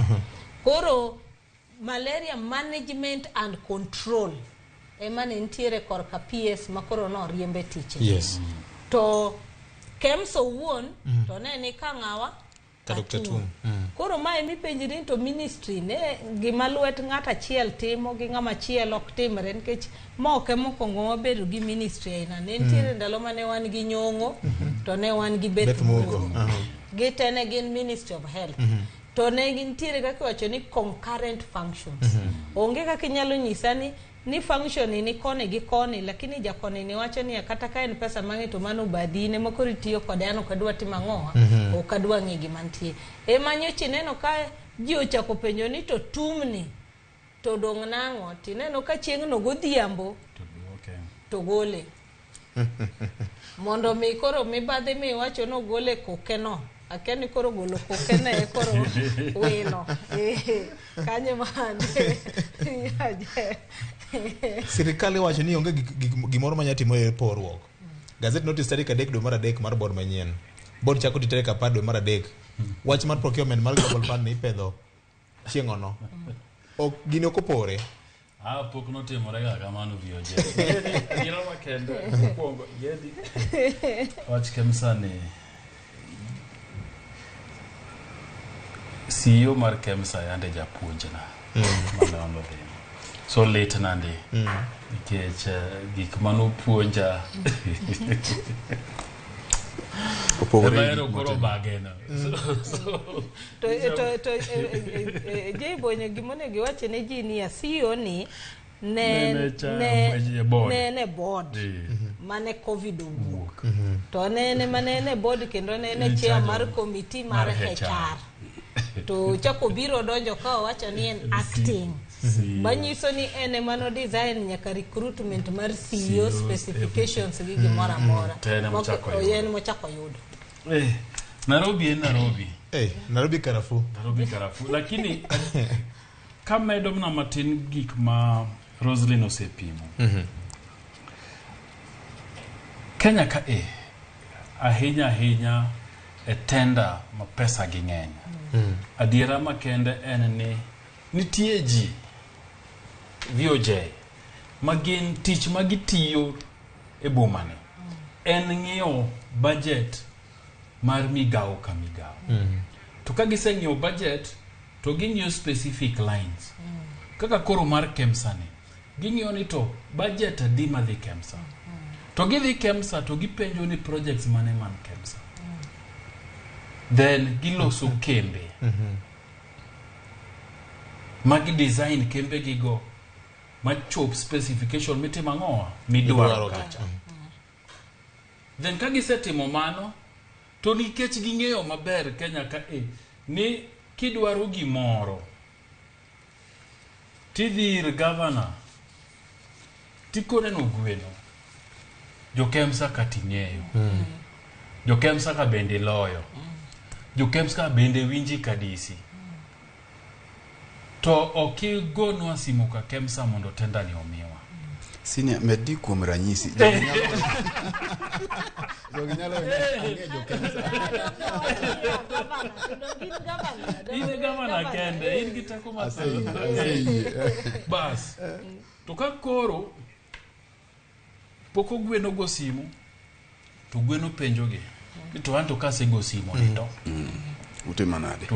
B: koro malaria management and control emane ntiere korka PS makoro no riembe tiche to KEMSA owuon to ne ni kang'awa
A: ka Dr. Tum
B: koro mae mipenjiri to ministry ne gima lwet ng'ata chiel timo gi ng'ama chiel ok timre nikech moke mokongo mabedo gi ministry aina ne ntiere ndalo mane wan gi nyong'o to ne wan gi Beth Mugo gitene gin Ministry of Health to ne gintiere kaka wacho ni concurrent functions onge kaka inyalo nyisa ni function ni kone gi kone lakini jakone ni wacho ni kata ka en pesa mang'e to mano badine makoro tiyo kode ano kadwa timang'owa o kadwa ng'e gima nitie manyochi neno ka ji ochako penjo ni to tumni to dong' nang'o tineno ka chieng' no godhiambo to gole mondo mi koro Mibadhi mi wacho no gole koke no akeni koro golo koke ne koro wino kanye mande
A: sirkal wacho ni onge gimoro manya timo e porruok gazette notice tarik 3 dwe mar 3 mar board manyien board chako ti tarik 10 dwe mar 3 wach mar procurement mar global fund ni ipedho chieng'ono ok gini okopore
C: pok notimore ga kamano vioje gino makende kuongo yedi wach KEMSA ni CEO mar KEMSA yande japuonjna malano dhi so late nandi nikech gik manopuonja opogore koro bageno
B: to jebonyo gimone giwache ne ji ni CEO ni ne board mane covid owuok to nene manene board kendo nene chair mar committee mar HR to chako biro donjo ka wacho ni en acting banyiso ni ene mano design nyaka recruitment mar CEO specifications gi gimora mora yen mochako yudo
C: Nairobi
A: Nairobi karafu
C: lakini kamedo mna matin gik ma Roslyn osepimo Kenya ka ahinya e tenda ma pesa gi ng'eny adiera makende en ni nitie ji VOJ magin tich magitiyo e bomane en ng'iyo budget mar migao ka migao to ka giseng'iyo budget to ging'iyo specific lines kaka koro mar KEMSA ni ging'iyo ni to budget adi madhi KEMSA to gidhi KEMSA to gipenjo ni projects mane man KEMSA then giloso kembe magi design kembe gigo machop specification mitimang'owa midwaro kacha then ka gisetimo mano to nikech ging'eyo maber Kenya ka ni kidwaro gimoro tidhir governor tikone no gweno jokemsa kating'eyo jokemsa ka bende loyo jokemsa bende winji kadisi to okigonwa simu ka kemsa mondo tenda ni omiwa
D: Sini medi kuom ranyisi. Joginyalo ang'e jokemsa.
C: Ine gavana kende, in gitako mathoth. Bas. To ka koro poko gweno go simu, to gweno penjoge. To anto kase go simu nito. Utemanade.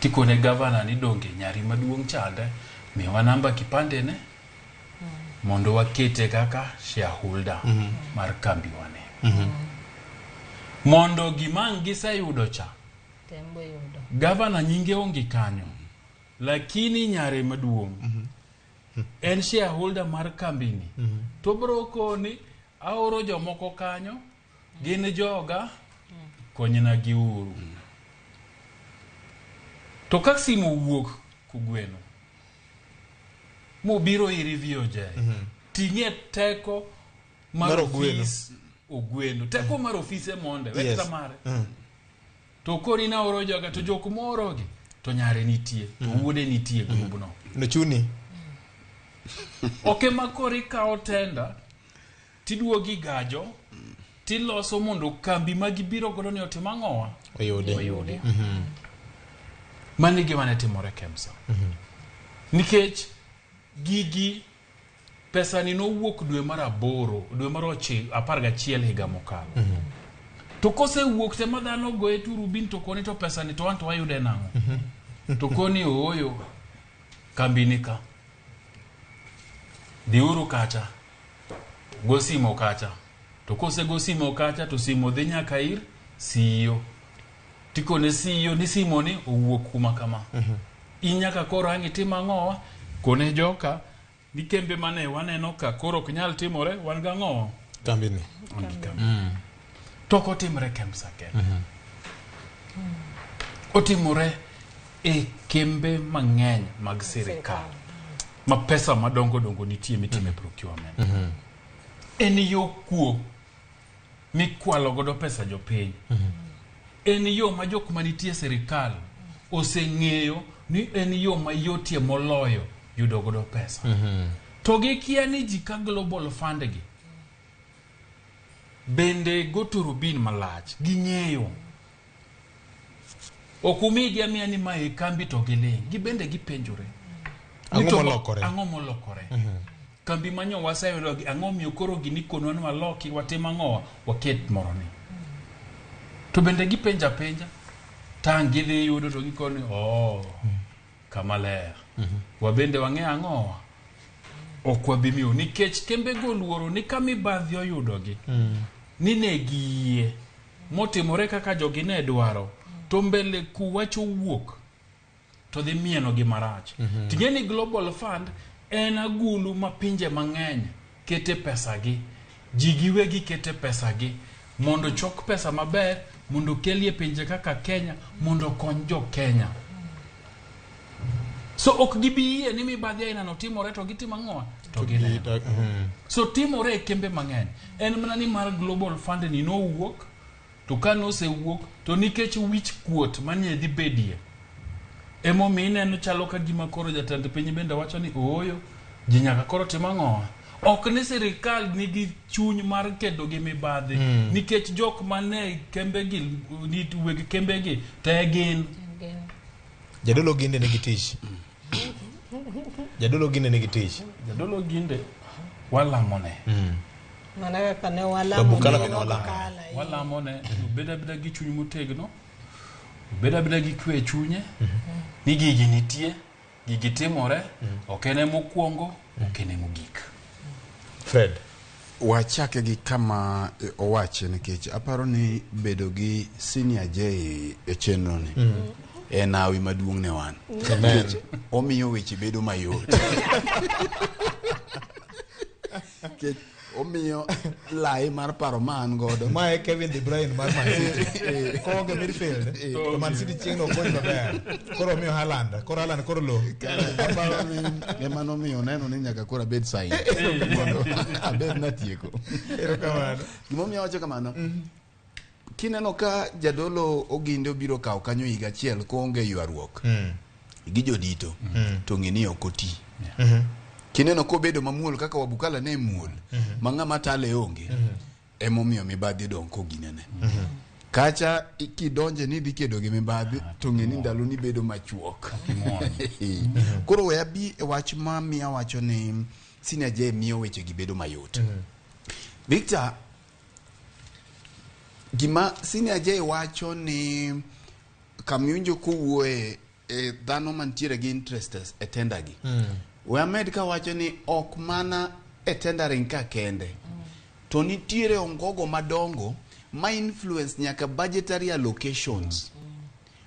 C: Tikone gavana ni donge nyari maduong' chande, miwa namba kipande ne. Mondo wakete kaka shareholder mar kambi wane. Mondo gimang gisayudo cha.
B: Tembo yudo.
C: Gavana nyinge onge kanyo. Lakini nyare maduong'. En shareholder mar kambini. To broko ni aoro jomoko kanyo. Gin joga konyena giuru. To kak simu wuok kugweno. Mobiro irivio je. Ting'e teko mar ofis ogweno. Teko mar ofise monde. Wekta mare. To kori na oro joga to jok moro gi. To nyare nitie. To wuode nitie grubno.
A: No chuni.
C: Oke makori kao tenda. Tiduogi gajo. Tiloso mondo kambi magibiro godo ni otimang'owa. Oyude. Mani gima ne timore Kemsa. Nikech gigi pesa ni no wuok dwe mar 8 dwe mar 11 higa mokalo to kose wuok te madhano goe turu bin to koni to pesa ni to anto ayude nango to koni oyo kambini ka diuru kacha gosimo kacha to kose gosimo kacha to simo dhi nyaka ir CEO tikone CEO ni simo ni owuok kuma kama inyaka koro angi timang'owa kone joka ni kembe mane waneno ka koro knyal timore wan ga ng'o
A: kambini
C: toko timre Kemsa ken otimore e kembe mang'eny mag sirkal ma pesa madongo nitie mitime procurement en yo kuo mikwalo godo pesa jopiny en yo ma jok manitie sirkal oseng'eyo ni en yo mayotie moloyo yudo godo pesa. To gikia ni jika global fund gi bende goturu bin malach ging'eyo okumigi amia ni mae kambi to gile gibende gipenjore ang'o molokore kambi manyo wasayudo ang'o miyo koro gini konwa waloki watimang'owa waket moroni to bende gipenja tangi dhi yudo to gikoni kamaler wabende wang'e ang'owa okwabimiyo nikech kembe goluoro ni kamibadhi oyudogi ni negiyie motimore kaka jogi ne dwaro to mbele kuwacho wuok to dhi mieno gi marach ting'eni global fund en agulu mapinje mang'eny kete pesagi jigiwegi kete pesagi mondo chok pesa maber mondo kelie pinje kaka Kenya mondo kony jo Kenya so ok gibiyie ni Mibadhi aina no timore to gitimang'owa to gine so timore kembe mang'eny en mana ni mar global fund ni no wuok to kano se wuok to nikech wich kuot manie dhi bedie emo mineno chalo ka gima koro jatend piny bende wacho ni oyo ji nyaka koro timang'owa ok ni sirkal nigi chuny mar kedo gi Mibadhi nikech jok mane kembe gi ni weg kembe gi te gin
A: jadolo ginde nigi tich jadolo ginde walamone
B: mana ka ne
C: walamone beda gi chuny motegno beda gi kwe chunye ni gigi nitie gigi timore okene mokwongo okene mogik
A: Fred
D: wachake gi kama owache nikech aparo ni bedo gi senior J e chenro ni en awi maduong' ne wan omiyo weche bedo mayot omiyo lai mar paro man godo.
A: Mae Kevin De Bruyne mar Man City. Konge midfield. To Man City chieng' no konyo maber. Koro omiyo Haaland. Koro Haaland koro lo.
D: Aparo ni ema nomiyo neno ni nyaka koro abed sain. Abed natieko.
A: Erokamano.
D: Gimomiyo wacho kamano. Kineno ka jadolo Oginde obiro kawo kanyo higa achiel koonge ywaruok gi jodito to ng'eni ok oti. Kineno kobedo mamuol kaka Wabukala ne muol ma ng'ama tale onge emomiyo Mibadhi dong koginene. Kacha kidonje ni dhi kedo gi Mibadhi to ng'eni ndalo ni bedo machuok. Koro we abi e wach ma miya wacho ni Senior J miyo weche gi bedo mayot. Victor, gima Senior J wacho ni kamyunjo kuwuoe dhano mantiere gi interests e tendagi. We amed ka wacho ni ok mana e tendering ka kende. To nitiere ongogo madongo ma influence nyaka budgetary allocations.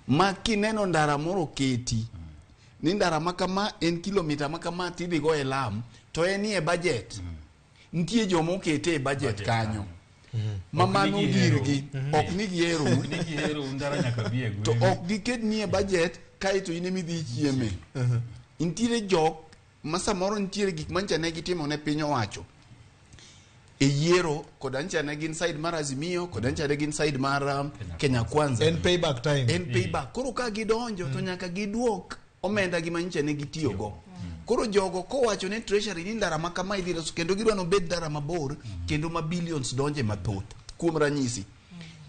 D: Ma kineno ndara moro keti ni ndara makama en kilomita makama tidhi go e lam to en e budget. Nitie jomo kete e budget kanyo. Mamano girgi ok ni giero
C: ndara nyaka bie
D: to ok giket ni e budget kaito ine midhi chieme. Nitiere jok masamoro nitiere gik mancha ne gitimo ne piny owacho e yiero kod ancha ne gin side mar Azimio kod ancha ne gin side mar Kenya Kwanza.
A: En payback time.
D: En payback. Koro ka gidonjo to nyaka giduok omenda gi mancha ne gitiyogo. Koro jogo kowacho ne treasury ni ndara makama idhi loso kendo gidwano bed ndara mabor kendo ma billions donje mathoth kuom ranyisi.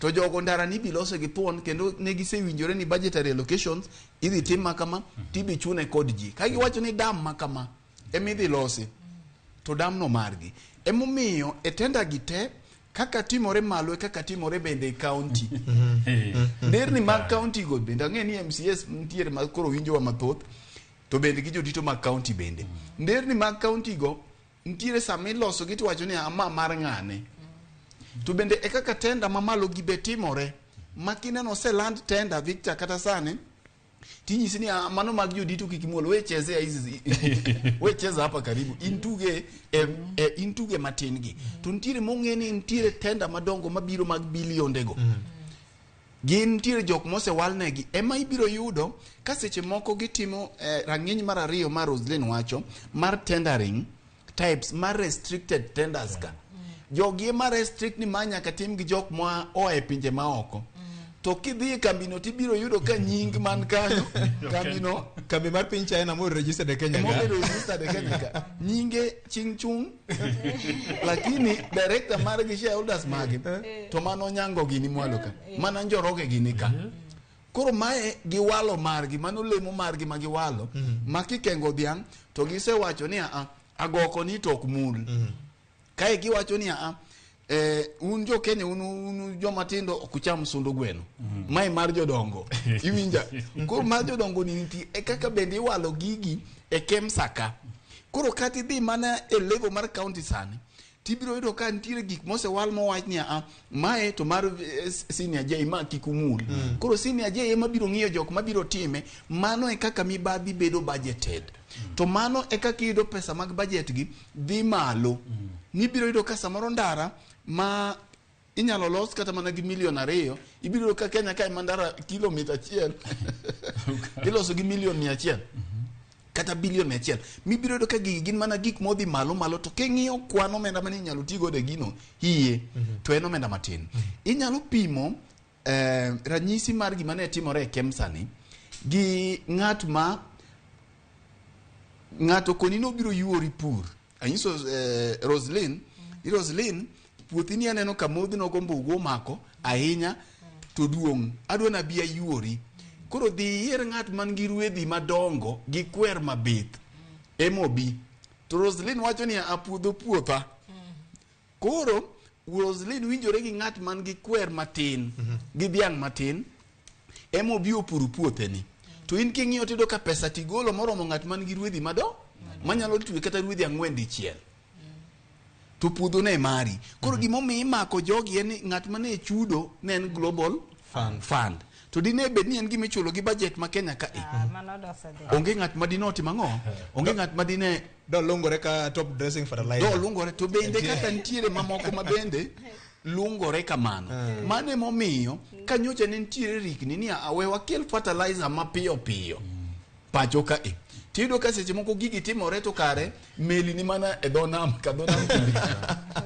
D: To jogo ndara ni bilose gi thuon kendo ne gisewinjore ni budgetary allocations idhi tim makama tibi chune kod ji. Ka giwacho ni dam makama emidhi losi to dam no margi. Emomiyo e tenda gite kaka timore malo kaka timore bende county. Nderni mag county go bende ang'e ni MCS ntiere ma koro winjowa mathoth to bende gi jodito mag county bende. Nderni mag county go ntiere sama iloso gi tiwacho ni ama mar ng'ane. To bende e kaka tenda mamalo gi betimore makineno se land tenda Victor kata sane tinyisi ni mano mag jodito kikimuol we cheze hizi we cheza hapa karibu intuge matin gi to ntiere mong'eni ntiere tenda madongo mabiro mag billiondego gin ntiere jok mose walnegi ema ibiro yudo ka seche moko gitimo rang'iny mar ariyo mar Roslyn wacho mar tendering types mar restricted tenders ka jogi ema restrict ni manya ka tim gi jok ma oe pinje maoko. To kidhi e kambino tibiro yudo ka nying man kanyo kambino
A: kambi mar piny China mo registered e Kenya
D: mo registered e Kenya ka nyinge chingchung lakini director mar gi shareholders magi to mano nyango gini mwalo ka mana njoroge gini ka. Koro mae giwalo margi mano lemo margi magiwalo makikengo dhiang to gisewacho ni agoko ni tok mul. Kae giwacho ni un jo Kenya unu joma tindo okucham sundu gweno. Mai mar jodongo. Iwinja. Koro mar jodongo ni niti e kaka bende iwalo gigi e Kemsaka. Koro kati dhi mana e level mar county sani. Tibiro yudo ka ntiere gik mose wal mowach ni mae to mar Senior J ma kikumul. Koro Senior J ema biro ng'iyo jok mabiro time mano e kaka Mibadhi bedo budgeted. To mano e kaka iyudo pesa mag budget gi dhi malo. Nibiro yudo ka samoro ndara ma inyalo los kata mana gi $2,000,000 ibiro yudo ka Kenya kae mandara kilomita 1 iloso gi $1,100,000 kata $1,100,000. Mibiro yudo ka gin mana gik modhi malo to king'iyo kwan omenda mane inyalo tigo de gino hiye to en omenda matin. Inyalo pimo ranyisi mar gima ne timore e Kemsani gi ng'ato konino biro yuori pur. Anyiso Roslyn puothi ni aneno ka modhino gombugo omako ahinya to duong' adwa na bia yuori. Koro dhi yier ng'at man gi ruedhi madongo gi kwer mabith emobi. To Roslyn wacho ni apuodho puotha. Koro Roslyn winjore gi ng'at man gi kwer matin gi dhiang' matin emobi opuru puothe ni. To in king'iyo tido ka pesa tigolo moromo ng'at man gi ruedhi madongo manyalo twe kata ruedhi 4 dichiel. To puodho ne mari. Koro gimomiyo imako jogi en ng'at mane chudo ne en global fund. to dine bed ni en gima ichulo gi budget ma Kenya ka onge ng'at madinoti mang'o onge ng'at madine
A: do lungore ka top dressing fertilizer
D: do lungore to bende kata ntiere mamoko ma bende lungore kamano mane momiyo kanyocha ne ntiere rikni ni awewa kel fertilizer mapiyo piyo pacho ka tido ka seche moko gigi timore to kare meli ni mana e donam ka donam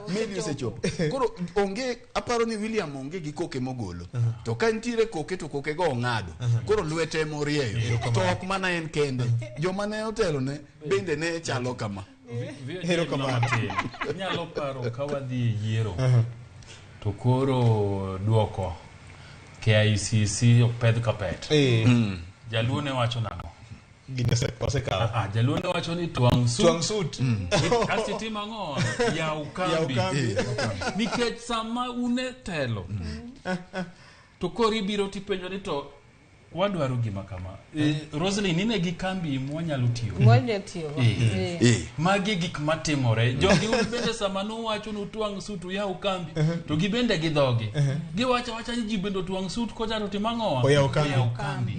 D: meli osechopo koro onge aparo ni William onge gi koke mogolo to ka ntiere koke to koke go ngado koro lwete morieyo to ok mana en kende joma ne otelo ne bende ne chalo kama
C: hero kama nyalo paro ka wadhi yiero to koro duoko KICC opedh kapet jaluo ne wacho nang'o jaluo ne wacho ni twang' sut kasi tima ng'o yaw kambi nikech sama une telo to kori biro tipenjo ni to wadwaro gima kama Rosalie nine gi kambi mwanyalo tiyo magi gik matimore jogi bende sama no wacho no twang' sut yaw kambi to gibende gi dhogi giwacho wacha ni ji bende twang' sut ko jaro timang'o yaw kambi